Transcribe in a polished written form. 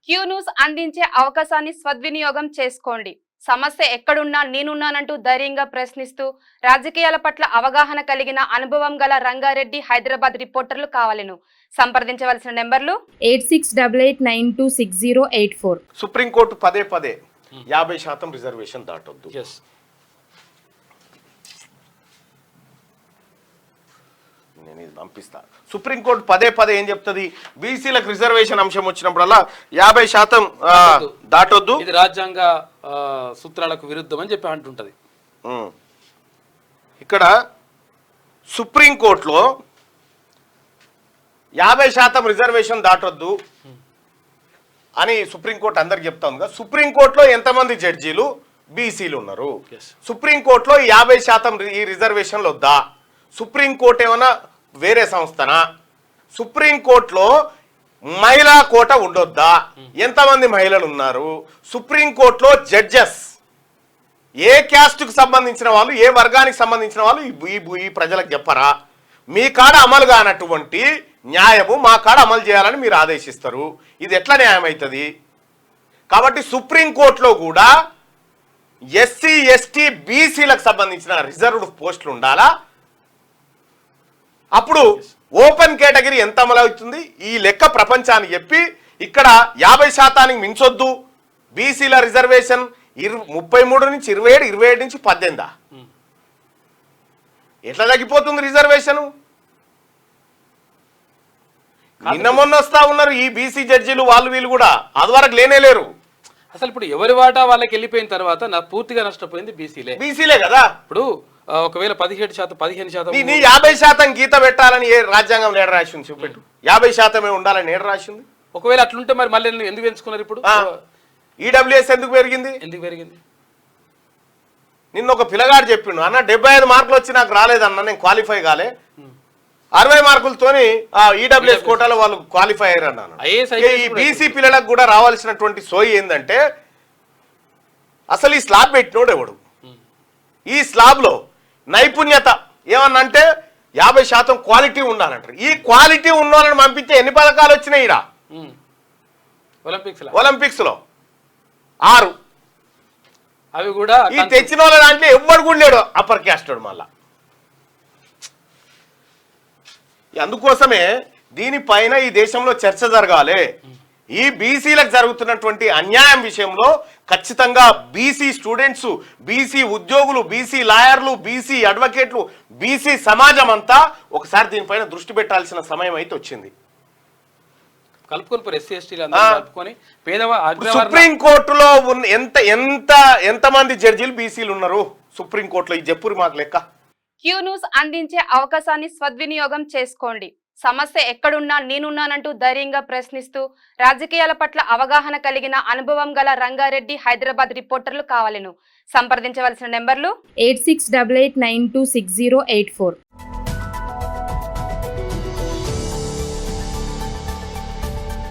Q news అందించే అవకాశాన్ని సద్వినియోగం చేసుకోండి. సమస్య ఎక్కడున్నా నేనున్నానంటూ ధైర్యంగా ప్రశ్నిస్తూ రాజకీయాల పట్ల అవగాహన కలిగిన అనుభవం గల రంగారెడ్డి హైదరాబాద్ రిపోర్టర్లు కావాలను. సంప్రదించవలసిన నెంబర్లు 8688926084. సుప్రీంకోర్టు పదే 50% రిజర్వేషన్ దాటొద్దు. నేను ఇది పంపిస్తా. సుప్రీంకోర్టు పదే ఏం చెప్తుంది? బీసీలకు రిజర్వేషన్ అంశం వచ్చినప్పుడల్లా 50% దాటొద్దు, ఇది రాజ్యాంగ సూత్రాలకు విరుద్ధం అని చెప్పి అంటుంటది. ఇక్కడ సుప్రీంకోర్టులో 50% రిజర్వేషన్ దాటొద్దు అని సుప్రీంకోర్టు అందరికి చెప్తా ఉంది. సుప్రీంకోర్టులో ఎంతమంది జడ్జీలు బీసీలు ఉన్నారు? సుప్రీంకోర్టులో 50% ఈ రిజర్వేషన్లు వద్దా? సుప్రీంకోర్టు ఏమన్నా వేరే సంస్థనా? సుప్రీంకోర్టులో మహిళా కోట ఉండొద్దా? ఎంతమంది మహిళలు ఉన్నారు? సుప్రీంకోర్టులో జడ్జెస్ ఏ క్యాస్ట్కు సంబంధించిన వాళ్ళు, ఏ వర్గానికి సంబంధించిన వాళ్ళు ఈ ప్రజలకు చెప్పరా? మీ కాడ అమలు కానటువంటి న్యాయము మా కాడ అమలు చేయాలని మీరు ఆదేశిస్తారు. ఇది ఎట్లా న్యాయం అవుతుంది? కాబట్టి సుప్రీంకోర్టులో కూడా ఎస్సీ ఎస్టీ బీసీలకు సంబంధించిన రిజర్వ్డ్ పోస్టులు ఉండాలా? అప్పుడు ఓపెన్ కేటగిరీ ఎంత అమలు అవుతుంది ఈ లెక్క ప్రపంచానికి చెప్పి ఇక్కడ 50% మించొద్దు, బీసీల రిజర్వేషన్ 33 నుంచి 27, 27 నుంచి 18. ఎట్లా తగ్గిపోతుంది రిజర్వేషన్? నిన్న మొన్న వస్తా ఉన్నారు ఈ బీసీ జడ్జీలు, వాళ్ళు వీళ్ళు కూడా అదివరకు లేనేలేరు. అసలు ఇప్పుడు ఎవరి వాటా వాళ్ళకి వెళ్ళిపోయిన తర్వాత పూర్తిగా నష్టపోయింది బీసీలే కదా. ఇప్పుడు ఒకవేళ 17%, 15% నీ 50% గీత పెట్టాలని ఏ రాజ్యాంగం ఏడ రాసింది? చూపెట్టు. 50% ఉండాలని ఏడ రాసింది? ఒకవేళ అట్లుంటే మరి మళ్ళీ ఎందుకు పెంచుకున్నారు? ఇప్పుడు ఈడబ్ల్యూఎస్ ఎందుకు పెరిగింది? నిన్న ఒక పిల్లగాడు చెప్పిండు, అన్న 75 మార్కులు వచ్చి నాకు రాలేదన్న, నేను క్వాలిఫై కాలే, 60 మార్కులతోని ఈడబ్ల్యూఎస్ కోటాలో వాళ్ళు క్వాలిఫై అయ్యారు అన్నాను. ఈ బీసీ పిల్లలకు కూడా రావాల్సినటువంటి సోయి ఏంటంటే అసలు ఈ స్లాబ్ పెట్టినోడు ఎవడు? ఈ స్లాబ్ లో నైపుణ్యత ఏమన్నా అంటే 50% క్వాలిటీ ఉండాలంటారు. ఈ క్వాలిటీ ఉన్న వాళ్ళని పంపించే ఎన్ని పథకాలు వచ్చినాయి ఇరా? ఒలింపిక్స్ లో 6. అవి కూడా ఈ తెచ్చిన వాళ్ళ దాంట్లో ఎవ్వడు కూడా లేడు అప్పర్ క్యాస్ట్. మళ్ళా అందుకోసమే దీనిపైన ఈ దేశంలో చర్చ జరగాలి. ఈ బీసీలకు జరుగుతున్నటువంటి అన్యాయం విషయంలో ఖచ్చితంగా బీసీ స్టూడెంట్స్, బీసీ ఉద్యోగులు, బీసీ లాయర్లు, బీసీ అడ్వకేట్లు, బీసీ సమాజం అంతా ఒకసారి దీనిపైన దృష్టి పెట్టాల్సిన సమయం అయితే వచ్చింది. సుప్రీంకోర్టులో ఎంతమంది జడ్జీలు బీసీలు ఉన్నారు సుప్రీంకోర్టులో? ఈ చెప్పురు మాకు లెక్క. క్యూ న్యూస్ అందించే అవకాశాన్ని సద్వినియోగం చేసుకోండి. సమస్య ఎక్కడున్నా నేనున్నానంటూ ధైర్యంగా ప్రశ్నిస్తూ రాజకీయాల పట్ల అవగాహన కలిగిన అనుభవం గల రంగారెడ్డి హైదరాబాద్ రిపోర్టర్లు కావాలను. సంప్రదించవలసిన నెంబర్లు 8688926084.